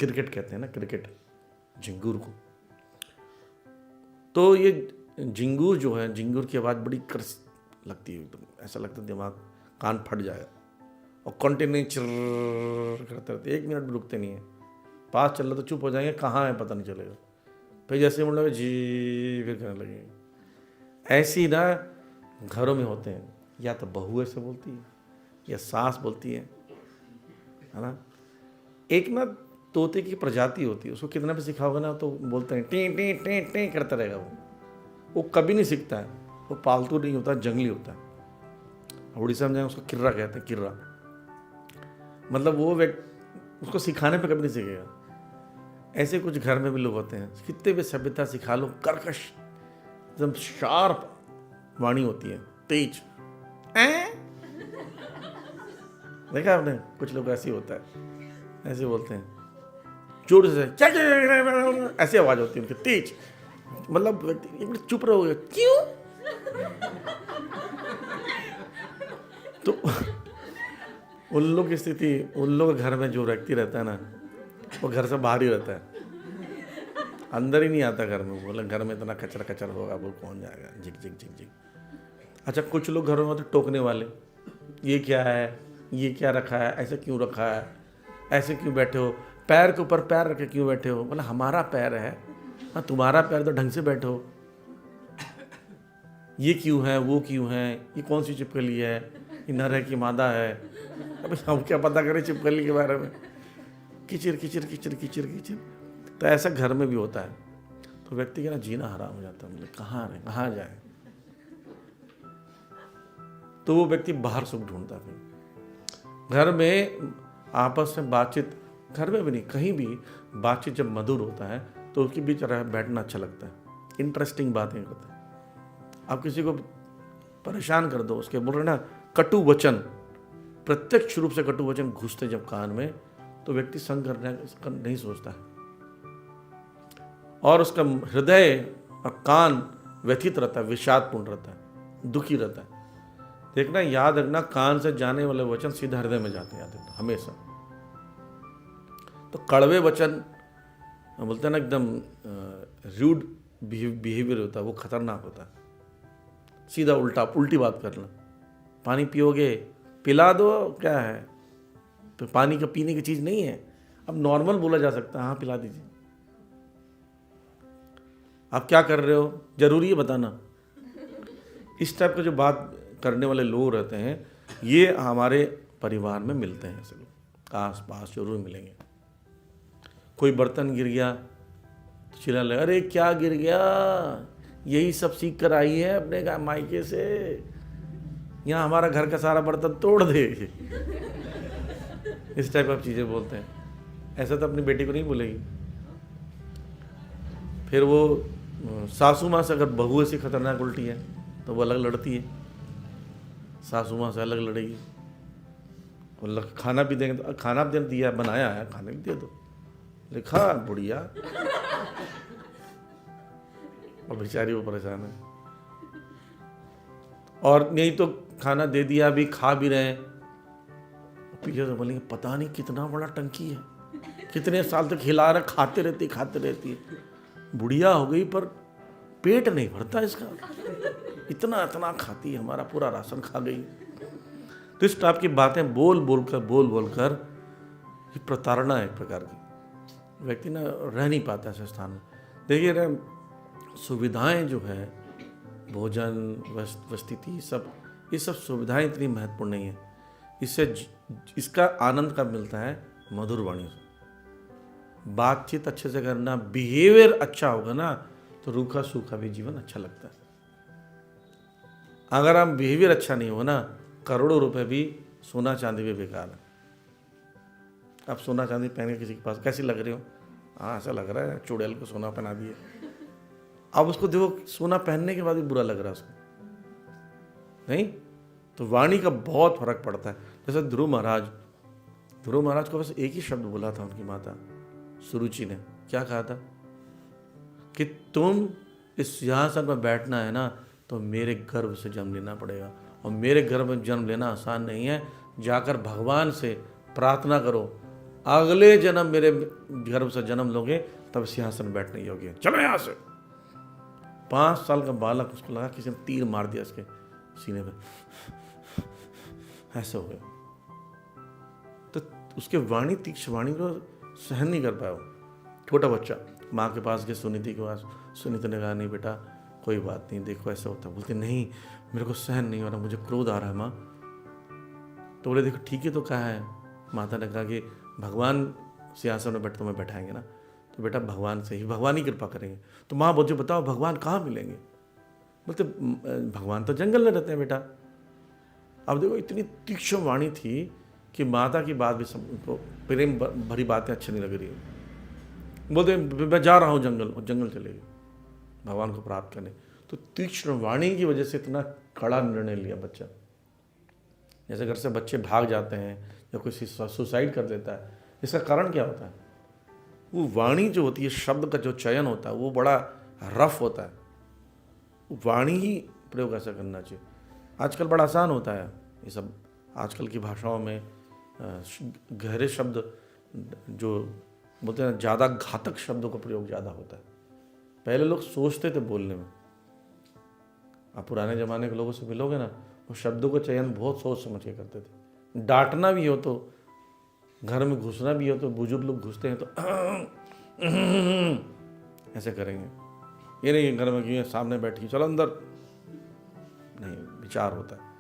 Cricket कहते हैं ना, क्रिकेट, झिंगूर को। तो ये झिंगूर जो है, झिंगूर की आवाज़ बड़ी कर्स लगती है, एकदम ऐसा लगता है दिमाग कान फट जाएगा, और कंटिन्यू चिर करते रहते, 1 मिनट भी रुकते नहीं है। पास चल रहा तो चुप हो जाएंगे, कहाँ है पता नहीं चलेगा, फिर जैसे मतलब जी फिर करने लगेंगे। ऐसी ना घरों में होते हैं, या तो बहू ऐसे बोलती है या सास बोलती है ना। एक ना तोते की प्रजाति होती है, उसको कितना भी सिखाओगे ना तो बोलते हैं टी टी टी टी करता रहेगा वो कभी नहीं सीखता है, वो पालतू नहीं होता, जंगली होता है। उड़ीसा में जाए उसको किर्रा कहते हैं, किर्रा, मतलब वो व्यक्ति उसको सिखाने पे कभी नहीं सीखेगा। ऐसे कुछ घर में भी लोग होते हैं, कितने भी सभ्यता सिखा लो, कर्कश एकदम शार्प वाणी होती है, तेज। देखा आपने, कुछ लोग ऐसे होता है, ऐसे बोलते हैं जोर से, ऐसी आवाज होती है उनकी तेज, मतलब व्यक्ति चुप रहोगे क्यों। तो उन लोग की स्थिति, उन लोग घर में जो व्यक्ति रहता है ना, वो घर से बाहर ही रहता है, अंदर ही नहीं आता घर में। बोले घर में इतना कचरा कचरा होगा, वो कौन जाएगा, झिक झिक झिक झिक। अच्छा, कुछ लोग घरों में होते टोकने वाले, ये क्या है, ये क्या रखा है, ऐसे क्यों रखा है, ऐसे क्यों बैठे हो, पैर के ऊपर पैर रखे क्यों बैठे हो। बोला हमारा पैर है, हाँ तुम्हारा पैर तो ढंग से बैठो, ये क्यों है, वो क्यों है, ये कौन सी छिपकली है, ये नर है कि मादा है। अब हम क्या पता करें छिपकली के बारे में, किचिर किचिर किचिर किचिर किचिर। तो ऐसा घर में भी होता है, तो व्यक्ति का ना जीना हराम हो जाता है, मतलब कहाँ रहे, कहाँ जाए। तो वो व्यक्ति बाहर सुख ढूंढता है। घर में आपस में बातचीत, घर में भी नहीं कहीं भी बातचीत जब मधुर होता है तो उसके बीच बैठना अच्छा लगता है, इंटरेस्टिंग बातें करते हैं। आप किसी को परेशान कर दो, उसके बोल रहे ना कटु वचन, प्रत्यक्ष रूप से कटु वचन घुसते जब कान में, तो व्यक्ति संग करने नहीं सोचता है, और उसका हृदय और कान व्यथित रहता है, विषादपूर्ण रहता है, दुखी रहता है। देखना, याद रखना, कान से जाने वाले वचन सीधा हृदय में जाते हैं, याद रखना हमेशा। तो कड़वे वचन बोलते हैं ना, एकदम रूड बिहेवियर होता है, वो खतरनाक होता है। सीधा उल्टी बात करना, पानी पियोगे, पिला दो, क्या है तो पानी का पीने की चीज़ नहीं है। अब नॉर्मल बोला जा सकता है, हाँ पिला दीजिए। आप क्या कर रहे हो, जरूरी है बताना। इस टाइप का जो बात करने वाले लोग रहते हैं, ये हमारे परिवार में मिलते हैं। ऐसे लोग आस पास जरूर मिलेंगे। कोई बर्तन गिर गया तो चिल्ला लगा, अरे क्या गिर गया, यही सब सीख कर आई है अपने मायके से, यहाँ हमारा घर का सारा बर्तन तोड़ दे। इस टाइप की चीज़ें बोलते हैं। ऐसा तो अपनी बेटी को नहीं बोलेगी। फिर वो सासू माँ से अगर बहू ऐसी खतरनाक उल्टी है तो वो अलग लड़ती है, सासू माँ से अलग लड़ेगी। और खाना भी देंगे तो खाना भी दिया, बनाया है, खाने भी दे दो, लिखा बुढ़िया, और बेचारी वो परेशान है। और नहीं तो खाना दे दिया, अभी खा भी रहे हैं, पीछे से बोलेंगे पता नहीं कितना बड़ा टंकी है, कितने साल तक खिला रहे, खाते रहती है। बुढ़िया हो गई पर पेट नहीं भरता इसका, इतना खाती है, हमारा पूरा राशन खा गई। तो इस टाइप की बातें बोल बोल कर ये प्रताड़ना है एक प्रकार की। व्यक्ति ना रह नहीं पाता ऐसे स्थान में। देखिए सुविधाएं जो है, भोजन, वस्तिथि, सब ये सब सुविधाएं इतनी महत्वपूर्ण नहीं है। इसका आनंद कब मिलता है, मधुर वाणी से। बातचीत अच्छे से करना, बिहेवियर अच्छा होगा ना, तो रूखा सूखा भी जीवन अच्छा लगता है। अगर हम बिहेवियर अच्छा नहीं हो ना, करोड़ों रुपए भी, सोना चांदी भी बेकार है। अब सोना चांदी पहन के किसी के पास कैसी लग रही हो, हाँ ऐसा लग रहा है चुड़ैल को सोना पहना दिए। अब उसको देखो सोना पहनने के बाद भी बुरा लग रहा है उसको, नहीं। तो वाणी का बहुत फर्क पड़ता है। जैसे ध्रुव महाराज को बस एक ही शब्द बोला था उनकी माता सुरुचि ने, क्या कहा था कि तुम इस सिंहासन पर बैठना है ना, तो मेरे गर्भ से जन्म लेना पड़ेगा, और मेरे गर्भ में जन्म लेना आसान नहीं है। जाकर भगवान से प्रार्थना करो, अगले जन्म मेरे गर्भ से जन्म लोगे तब सिंहासन में बैठने योग्य है, चलो यहाँ से। 5 साल का बालक, उसको लगा किसी ने तीर मार दिया इसके सीने में, ऐसे हो गया। तो उसके वाणी, तीक्ष्ण वाणी को सहन नहीं कर पाया वो छोटा बच्चा। माँ के पास गए, सुनीति के पास। सुनीति ने कहा नहीं बेटा कोई बात नहीं, देखो ऐसा होता है। बोलते नहीं मेरे को सहन नहीं हो रहा, मुझे क्रोध आ रहा है माँ। तो बोले देखो ठीक है तो कहा है। माता ने कहा कि भगवान सिंहासन में बैठ तुम्हें बैठाएंगे ना, तो बेटा भगवान से ही, भगवान ही कृपा करेंगे। तो माँ बोलते बताओ भगवान कहाँ मिलेंगे? बोलते भगवान तो जंगल में रहते हैं बेटा। अब देखो इतनी तीक्ष्ण वाणी थी कि माता की बात भी सबको प्रेम भरी बातें अच्छी नहीं लग रही है। बोलते मैं जा रहा हूँ जंगल, और जंगल चले गए भगवान को प्राप्त करने। तो तीक्ष्ण वाणी की वजह से इतना कड़ा निर्णय लिया बच्चा। जैसे घर से बच्चे भाग जाते हैं या कोई सुसाइड कर देता है, इसका कारण क्या होता है? वो वाणी जो होती है, शब्द का जो चयन होता है वो बड़ा रफ होता है। वाणी ही प्रयोग ऐसा करना चाहिए। आजकल बड़ा आसान होता है ये सब, आजकल की भाषाओं में गहरे शब्द जो बोलते हैं, ज़्यादा घातक शब्दों का प्रयोग ज़्यादा होता है। पहले लोग सोचते थे बोलने में। आप पुराने ज़माने के लोगों से मिलोगे ना, वो शब्दों का चयन बहुत सोच समझ के करते थे। डांटना भी हो तो, घर में घुसना भी हो तो, बुजुर्ग लोग घुसते हैं तो ऐसे करेंगे। ये नहीं घर में क्यों सामने बैठ के चलो अंदर, नहीं, विचार होता है।